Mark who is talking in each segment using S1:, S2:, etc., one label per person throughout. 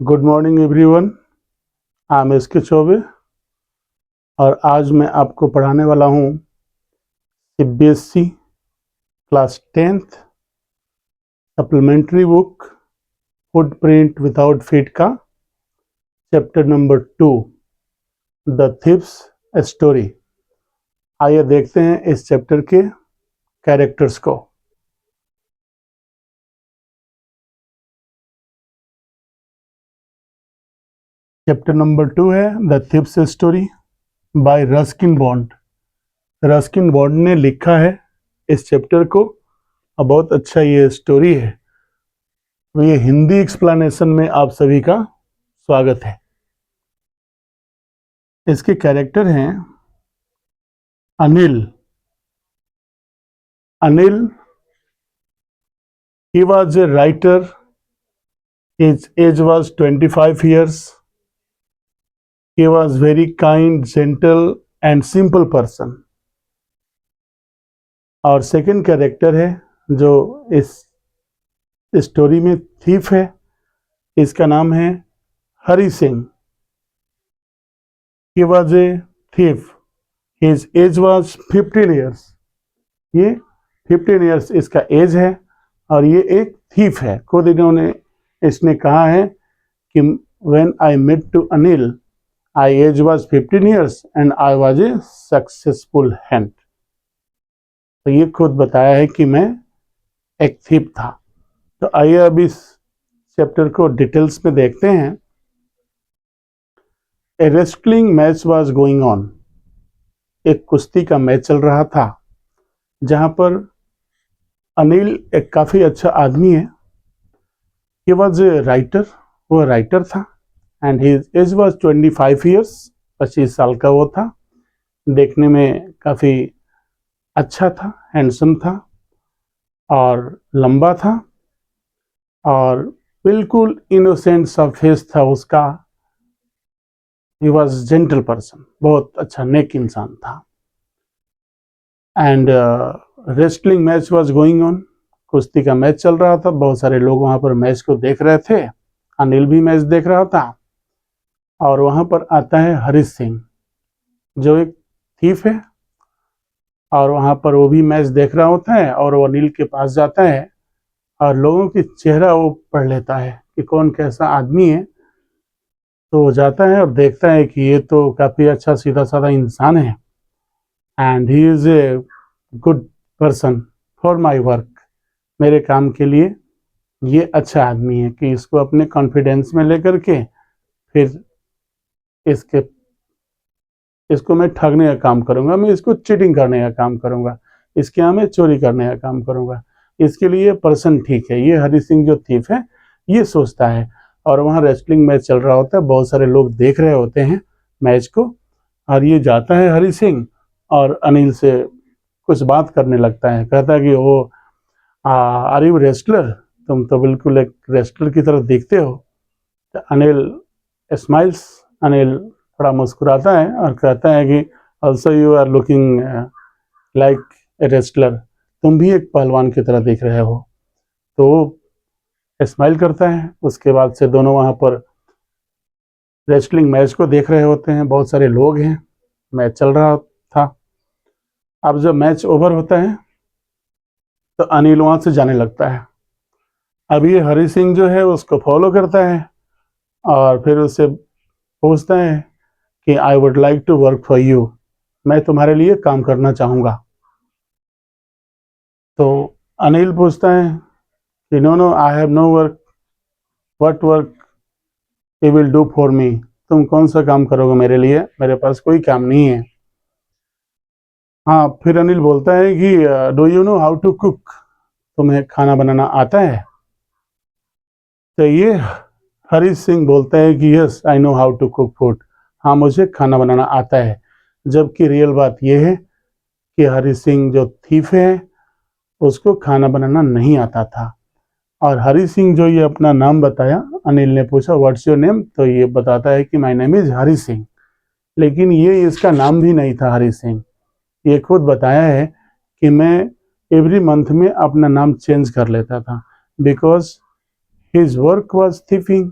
S1: Good morning everyone. I am S K Choubey और आज मैं आपको पढ़ाने वाला हूँ CBSE class 10th supplementary book footprint without feet का chapter number 2 the thieves story. आइए देखते हैं इस चैप्टर के कैरेक्टर्स को। चैप्टर नंबर 2 है the thieves story by Ruskin bond. Ruskin bond ने लिखा है इस चैप्टर को और बहुत अच्छा ये स्टोरी है। तो ये हिंदी एक्सप्लेनेशन में आप सभी का स्वागत है। इसके कैरेक्टर हैं Anil. Anil, he was a writer. His age was 25 years. He was very kind, gentle and simple person. और सेकंड कैरेक्टर है जो इस स्टोरी में थीफ है, इसका नाम है Hari Singh. He was a thief. His age was 15 years. ये 15 years इसका एज है और ये एक थीफ है। खुद इसने कहा है कि when I met to Anil, I age was 15 years and I was a successful hand. तो ये खुद बताया है कि मैं एक थीफ था। तो आइए अब इस चैप्टर को डिटेल्स में देखते हैं। A wrestling match was going on. एक कुश्ती का मैच चल रहा था जहां पर अनिल एक काफी अच्छा आदमी है। He was a writer. वो राइटर था and his age was 25 years. 25 साल का वो था। देखने में काफी अच्छा था, हैंडसम था और लंबा था और बिल्कुल इनोसेंट सा फेस था उसका। ही वॉज जेंटल पर्सन, बहुत अच्छा नेक इंसान था। And wrestling match was going on. कुश्ती का मैच चल रहा था, बहुत सारे लोग वहां पर मैच को देख रहे थे। अनिल भी मैच देख रहा था और वहां पर आता है हरी सिंह जो एक थीफ है और वहां पर वो भी मैच देख रहा होता है और वो अनिल के पास जाता है और लोगों की चेहरा वो पढ़ लेता है कि कौन कैसा आदमी है। तो वो जाता है और देखता है कि ये तो काफी अच्छा सीधा साधा इंसान है and he is a good person for my work. मेरे काम के लिए ये अच्छा आदमी है कि इसको अपने कॉन्फिडेंस में लेकर के फिर इसको मैं ठगने का काम करूंगा, मैं इसको चीटिंग करने का काम करूंगा, इसके यहाँ मैं चोरी करने का काम करूंगा। इसके लिए पर्सन ठीक है। ये हरी सिंह जो थीफ है ये सोचता है और वहाँ रेसलिंग मैच चल रहा होता है, बहुत सारे लोग देख रहे होते हैं मैच को और ये जाता है हरी सिंह और अनिल से कुछ बात करने लगता है। कहता है कि वो आर यू रेस्लर, तुम तो बिल्कुल एक रेस्लर की तरह दिखते हो। तो अनिल स्माइल्स, अनिल थोड़ा मुस्कुराता है और कहता है कि also you are looking like a wrestler, तुम भी एक पहलवान की तरह दिख रहे हो। तो वो स्माइल करता है। उसके बाद से दोनों वहाँ पर रेस्लिंग मैच को देख रहे होते हैं, बहुत सारे लोग हैं, मैच चल रहा था। अब जब मैच ओवर होता है तो अनिल वहाँ से जाने लगता है। अब ये हरी सिंह जो है उसको फॉलो करता है और फिर उससे पूछता है कि I would like to work for you, मैं तुम्हारे लिए काम करना चाहूँगा। तो अनिल पूछता है कि no I have no work, what work you will do for me, तुम कौन सा काम करोगे मेरे लिए, मेरे पास कोई काम नहीं है। हाँ, फिर अनिल बोलता है कि do you know how to cook, तुम्हें खाना बनाना आता है। तो ये हरी सिंह बोलता है कि yes I know how to cook food, हाँ मुझे खाना बनाना आता है। जबकि रियल बात यह है कि हरी सिंह जो थीफ है उसको खाना बनाना नहीं आता था। और हरी सिंह जो ये अपना नाम बताया, अनिल ने पूछा व्हाट्स योर नेम, तो ये बताता है कि my name is Hari Singh. लेकिन ये इसका नाम भी नहीं था हरी सिंह। ये खुद बताया है कि मैं एवरी मंथ में अपना नाम चेंज कर लेता था because his work was thiefing.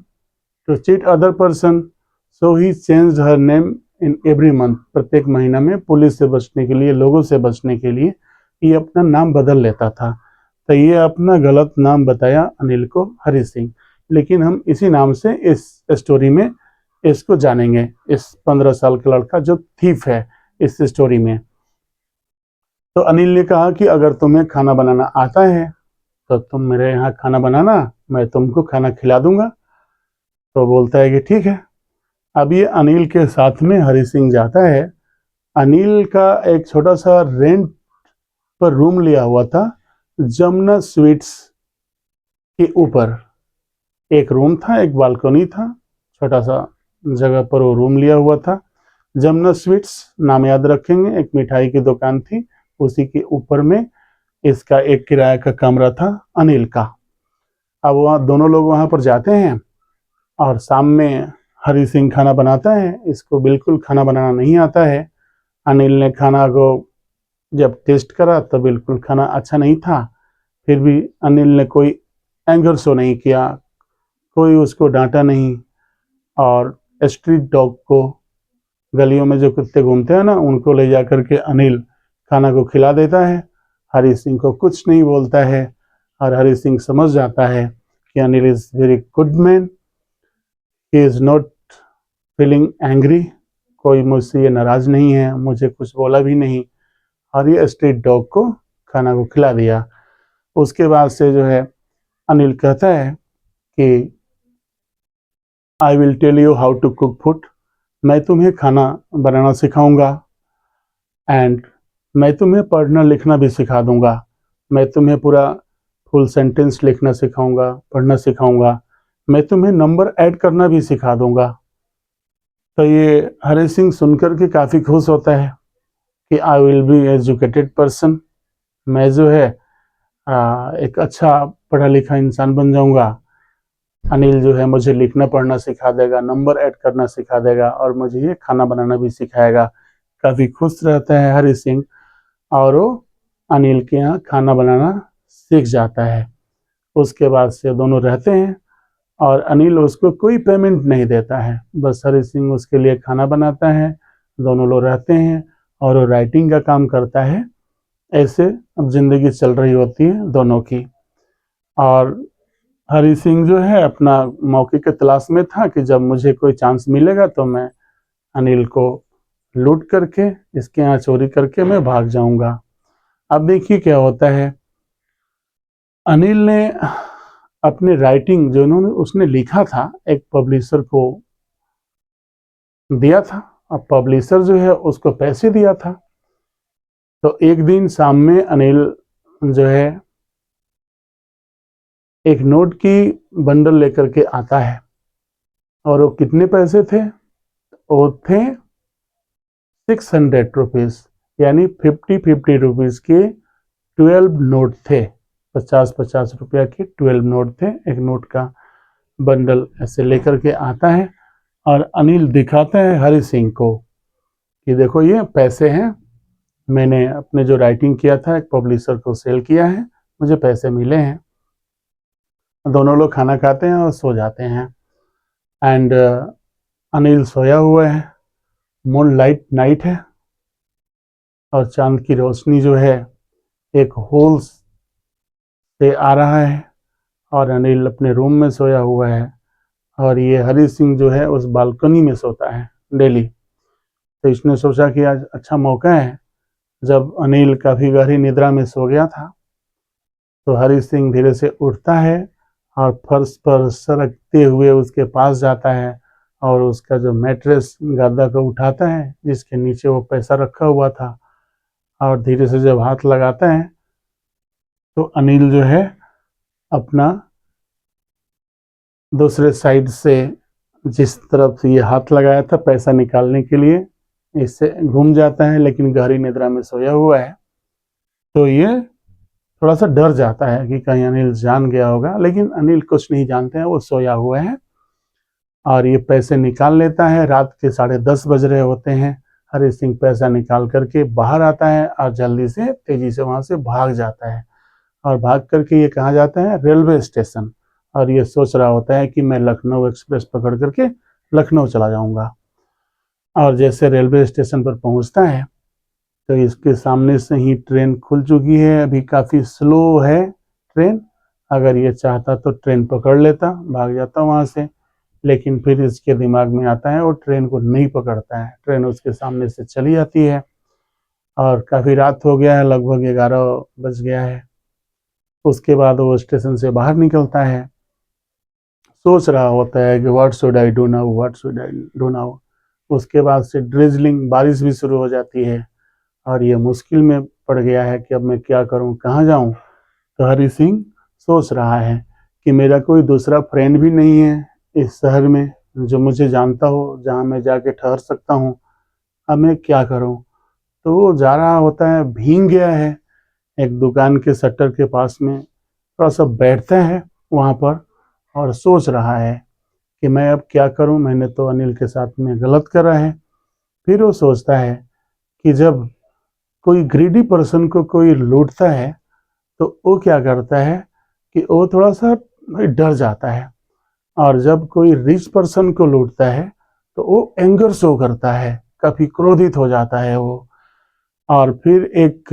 S1: To cheat other person, so he changed her name in every month. प्रत्येक महीना में पुलिस से बचने के लिए, लोगों से बचने के लिए ये अपना नाम बदल लेता था। तो ये अपना गलत नाम बताया अनिल को हरि सिंह, लेकिन हम इसी नाम से इस स्टोरी में इसको जानेंगे, इस 15 साल का लड़का जो थीफ है इस स्टोरी में। तो अनिल ने कहा कि अगर तुम्हें खाना बनाना आता है तो तुम मेरे यहाँ खाना बनाना, मैं तुमको खाना खिला दूंगा। तो बोलता है कि ठीक है। अब ये अनिल के साथ में हरि सिंह जाता है। अनिल का एक छोटा सा रेंट पर रूम लिया हुआ था जमुना स्वीट्स के ऊपर। एक रूम था, एक बालकनी था, छोटा सा जगह पर वो रूम लिया हुआ था। जमुना स्वीट्स नाम याद रखेंगे, एक मिठाई की दुकान थी, उसी के ऊपर में इसका एक किराए का कमरा था अनिल का। अब वहाँ दोनों लोग वहाँ पर जाते हैं और शाम में हरि सिंह खाना बनाता है। इसको बिल्कुल खाना बनाना नहीं आता है। अनिल ने खाना को जब टेस्ट करा तो बिल्कुल खाना अच्छा नहीं था। फिर भी अनिल ने कोई एंगर शो नहीं किया, कोई उसको डांटा नहीं। और स्ट्रीट डॉग को, गलियों में जो कुत्ते घूमते हैं ना, उनको ले जा करके अनिल खाना को खिला देता है। हरि सिंह को कुछ नहीं बोलता है और हरि सिंह समझ जाता है कि Anil is very good man, he is not feeling angry, कोई मुझसे ये नाराज़ नहीं है, मुझे कुछ बोला भी नहीं, और ये स्ट्रीट डॉग को खाना को खिला दिया। उसके बाद से जो है अनिल कहता है कि I will tell you how to cook food, मैं तुम्हें खाना बनाना सिखाऊंगा, एंड मैं तुम्हें पढ़ना लिखना भी सिखा दूंगा। मैं तुम्हें पूरा फुल सेंटेंस लिखना सिखाऊंगा, पढ़ना सिखाऊंगा, मैं तुम्हें नंबर ऐड करना भी सिखा दूंगा। तो ये हरि सिंह सुनकर के काफ़ी खुश होता है कि I will be educated person, मैं जो है एक अच्छा पढ़ा लिखा इंसान बन जाऊंगा। अनिल जो है मुझे लिखना पढ़ना सिखा देगा, नंबर ऐड करना सिखा देगा और मुझे ये खाना बनाना भी सिखाएगा। काफ़ी खुश रहता है हरि सिंह और वो अनिल के यहाँ खाना बनाना सीख जाता है। उसके बाद से दोनों रहते हैं और अनिल उसको कोई पेमेंट नहीं देता है, बस हरि सिंह उसके लिए खाना बनाता है, दोनों लोग रहते हैं और वो राइटिंग का काम करता है। ऐसे अब ज़िंदगी चल रही होती है दोनों की। और हरि सिंह जो है अपना मौके के तलाश में था कि जब मुझे कोई चांस मिलेगा तो मैं अनिल को लूट करके, इसके यहाँ चोरी करके मैं भाग जाऊंगा। अब देखिए क्या होता है, अनिल ने अपने राइटिंग जो उन्होंने उसने लिखा था एक पब्लिशर को दिया था। अब पब्लिशर जो है उसको पैसे दिया था। तो एक दिन शाम में अनिल जो है एक नोट की बंडल लेकर के आता है और वो कितने पैसे थे, वो थे 600 रुपीज़, यानी 50 रुपीज़ के 12 नोट थे। 50 रुपया के 12 नोट थे। एक नोट का बंडल ऐसे लेकर के आता है और अनिल दिखाता है हरि सिंह को कि देखो ये पैसे हैं, मैंने अपने जो राइटिंग किया था एक पब्लिशर को सेल किया है, मुझे पैसे मिले हैं। दोनों लोग खाना खाते हैं और सो जाते हैं। एंड अनिल सोया हुआ है, मून लाइट नाइट है और चांद की रोशनी जो है एक होल से आ रहा है और अनिल अपने रूम में सोया हुआ है और ये हरि सिंह जो है उस बालकनी में सोता है डेली। तो इसने सोचा कि आज अच्छा मौका है। जब अनिल काफ़ी गहरी निद्रा में सो गया था तो हरि सिंह धीरे से उठता है और फर्श पर सरकते हुए उसके पास जाता है और उसका जो मैट्रेस गद्दा को उठाता है जिसके नीचे वो पैसा रखा हुआ था, और धीरे से जब हाथ लगाता है तो अनिल जो है अपना दूसरे साइड से, जिस तरफ से ये हाथ लगाया था पैसा निकालने के लिए, इससे घूम जाता है, लेकिन गहरी निद्रा में सोया हुआ है। तो ये थोड़ा सा डर जाता है कि कहीं अनिल जान गया होगा, लेकिन अनिल कुछ नहीं जानते हैं, वो सोया हुआ है और ये पैसे निकाल लेता है। रात के 10:30 बज रहे होते हैं। हरि सिंह पैसा निकाल करके बाहर आता है और जल्दी से तेजी से वहाँ से भाग जाता है और भाग करके ये कहाँ जाता है, रेलवे स्टेशन। और ये सोच रहा होता है कि मैं लखनऊ एक्सप्रेस पकड़ करके लखनऊ चला जाऊंगा। और जैसे रेलवे स्टेशन पर पहुंचता है तो इसके सामने से ही ट्रेन खुल चुकी है। अभी काफ़ी स्लो है ट्रेन, अगर ये चाहता तो ट्रेन पकड़ लेता, भाग जाता वहाँ से, लेकिन फिर इसके दिमाग में आता है और ट्रेन को नहीं पकड़ता है। ट्रेन उसके सामने से चली जाती है और काफ़ी रात हो गया है, लगभग 11 बज गया है। उसके बाद वो स्टेशन से बाहर निकलता है, सोच रहा होता है कि what should I do now, what should I do now. उसके बाद से ड्रिजलिंग बारिश भी शुरू हो जाती है और ये मुश्किल में पड़ गया है कि अब मैं क्या करूं, कहाँ जाऊं। तो हरी सिंह सोच रहा है कि मेरा कोई दूसरा फ्रेंड भी नहीं है इस शहर में जो मुझे जानता हो, जहाँ मैं जाके ठहर सकता हूँ। अब मैं क्या करूं। तो वो जा रहा होता है, भीग गया है, एक दुकान के शटर के पास में थोड़ा सा बैठता है वहाँ पर और सोच रहा है कि मैं अब क्या करूं, मैंने तो अनिल के साथ में गलत करा है। फिर वो सोचता है कि जब कोई ग्रीडी पर्सन को कोई लूटता है तो वो क्या करता है कि वो थोड़ा सा डर जाता है, और जब कोई रिच पर्सन को लूटता है तो वो एंगर शो करता है, काफी क्रोधित हो जाता है वो। और फिर एक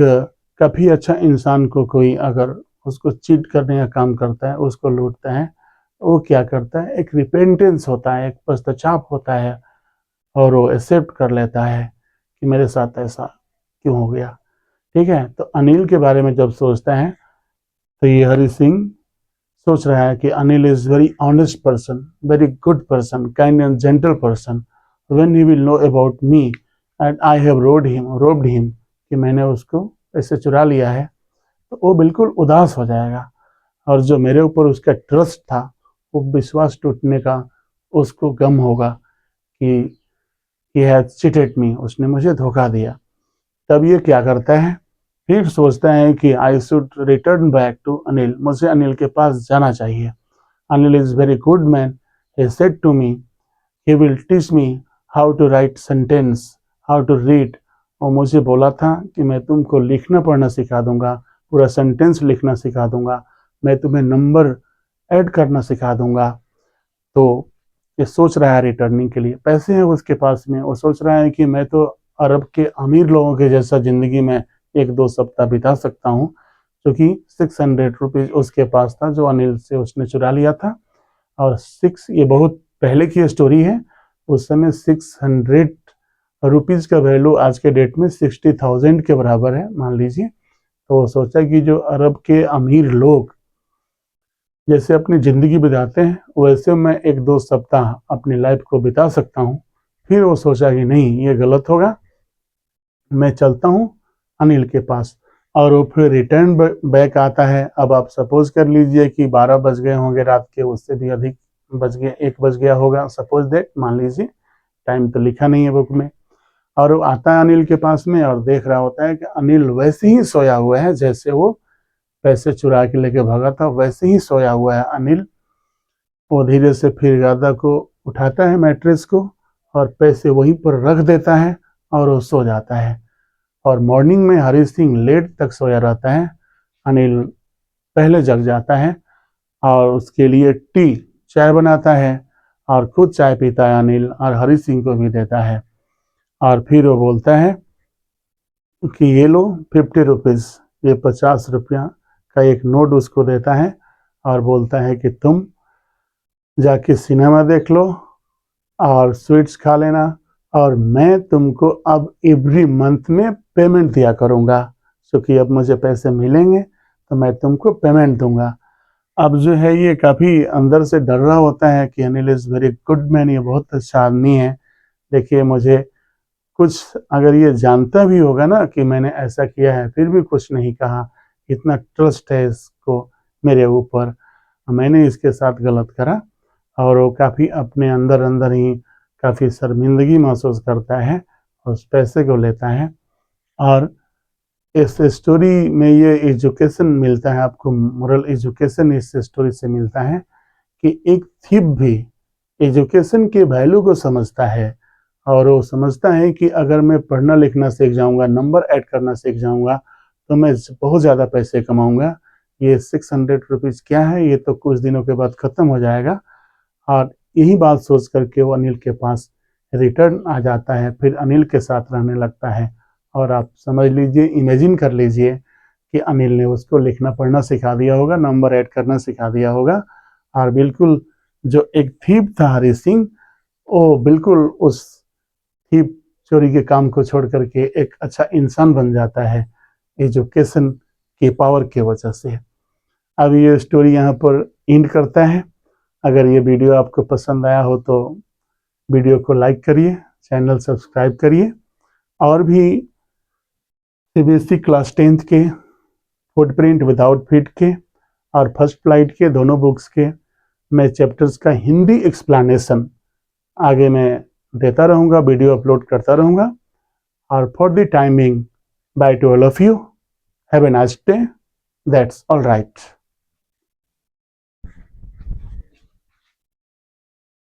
S1: काफी अच्छा इंसान को कोई अगर उसको चीट करने का काम करता है, उसको लूटता है, वो क्या करता है, एक रिपेंटेंस होता है, एक पश्चाताप होता है और वो एक्सेप्ट कर लेता है कि मेरे साथ ऐसा क्यों हो गया। ठीक है, तो अनिल के बारे में जब सोचता है तो ये हरि सिंह सोच रहा है कि Anil is very honest person, very good person, kind and gentle person. When he will know about me and I have robed him, कि मैंने उसको ऐसे चुरा लिया है, तो वो बिल्कुल उदास हो जाएगा। और जो मेरे ऊपर उसका ट्रस्ट था, वो विश्वास टूटने का उसको गम होगा कि ही हैज चीटेड मी, उसने मुझे धोखा दिया। तब ये क्या करता है, फिर सोचता है कि I should return back to Anil, मुझे अनिल के पास जाना चाहिए। Anil is very good man, he said to me he will teach me how to write sentence, how to read. और मुझे बोला था कि मैं तुमको लिखना पढ़ना सिखा दूंगा, पूरा सेंटेंस लिखना सिखा दूंगा, मैं तुम्हें नंबर ऐड करना सिखा दूंगा। तो ये सोच रहा है रिटर्निंग के लिए, पैसे हैं उसके पास में, वो सोच रहा है कि मैं तो अरब के अमीर लोगों के जैसा ज़िंदगी में 1-2 सप्ताह बिता सकता हूँ, क्योंकि 600 रुपीज़ उसके पास था जो अनिल से उसने चुरा लिया था। और ये बहुत पहले की स्टोरी है, उस समय 600 रुपीज़ का वैल्यू आज के डेट में 60,000 के बराबर है, मान लीजिए। तो वो सोचा कि जो अरब के अमीर लोग जैसे अपनी ज़िंदगी बिताते हैं, वैसे मैं 1-2 सप्ताह अपनी लाइफ को बिता सकता हूँ। फिर वो सोचा कि नहीं, ये गलत होगा, मैं चलता हूँ अनिल के पास। और वो फिर रिटर्न बैक आता है। अब आप सपोज कर लीजिए कि 12 बज गए होंगे रात के, उससे भी अधिक बज गए, 1 बज गया होगा, सपोज दैट, मान लीजिए, टाइम तो लिखा नहीं है बुक में। और वो आता है अनिल के पास में और देख रहा होता है कि अनिल वैसे ही सोया हुआ है जैसे वो पैसे चुरा के लेके भागा था, वैसे ही सोया हुआ है अनिल। वो धीरे से फिर गादा को उठाता है, मैट्रेस को, और पैसे वहीं पर रख देता है और वो सो जाता है। और मॉर्निंग में हरी सिंह लेट तक सोया रहता है, अनिल पहले जग जाता है और उसके लिए चाय बनाता है और खुद चाय पीता है अनिल, और हरी सिंह को भी देता है। और फिर वो बोलता है कि ये लो 50 रुपीज़, ये 50 रुपया का एक नोट उसको देता है और बोलता है कि तुम जाके सिनेमा देख लो और स्वीट्स खा लेना, और मैं तुमको अब एवरी मंथ में पेमेंट दिया करूँगा, क्योंकि अब मुझे पैसे मिलेंगे तो मैं तुमको पेमेंट दूंगा। अब जो है ये काफ़ी अंदर से डर रहा होता है कि Anil is very good man, ये बहुत अच्छा आदमी है। देखिए, मुझे कुछ अगर ये जानता भी होगा ना कि मैंने ऐसा किया है, फिर भी कुछ नहीं कहा, इतना ट्रस्ट है इसको मेरे ऊपर, मैंने इसके साथ गलत करा। और वो काफ़ी अपने अंदर अंदर ही काफ़ी शर्मिंदगी महसूस करता है, उस पैसे को लेता है। और इस स्टोरी में ये एजुकेशन मिलता है आपको, मोरल एजुकेशन इस स्टोरी से मिलता है कि एक थिप भी एजुकेशन के वैल्यू को समझता है, और वो समझता है कि अगर मैं पढ़ना लिखना सीख जाऊंगा, नंबर ऐड करना सीख जाऊंगा, तो मैं बहुत ज़्यादा पैसे कमाऊंगा। ये 600 रुपीज़ क्या है, ये तो कुछ दिनों के बाद ख़त्म हो जाएगा। और यही बात सोच करके वो अनिल के पास रिटर्न आ जाता है, फिर अनिल के साथ रहने लगता है। और आप समझ लीजिए, इमेजिन कर लीजिए कि अनिल ने उसको लिखना पढ़ना सिखा दिया होगा, नंबर ऐड करना सिखा दिया होगा। और बिल्कुल जो एक थीप था हरी सिंह, वो बिल्कुल उस थीप चोरी के काम को छोड़ करके एक अच्छा इंसान बन जाता है, एजुकेशन के पावर की वजह से। अब ये स्टोरी यहाँ पर एंड करता है। अगर ये वीडियो आपको पसंद आया हो तो वीडियो को लाइक करिए, चैनल सब्सक्राइब करिए। और भी सीबीएसई क्लास 10th के, फुटप्रिंट विदाउट फीट के और फर्स्ट फ्लाइट के दोनों बुक्स के मैं चैप्टर्स का हिंदी एक्सप्लेनेशन आगे मैं देता रहूँगा, वीडियो अपलोड करता रहूँगा। और for the timing, by two all of you, have a nice day, that's all right.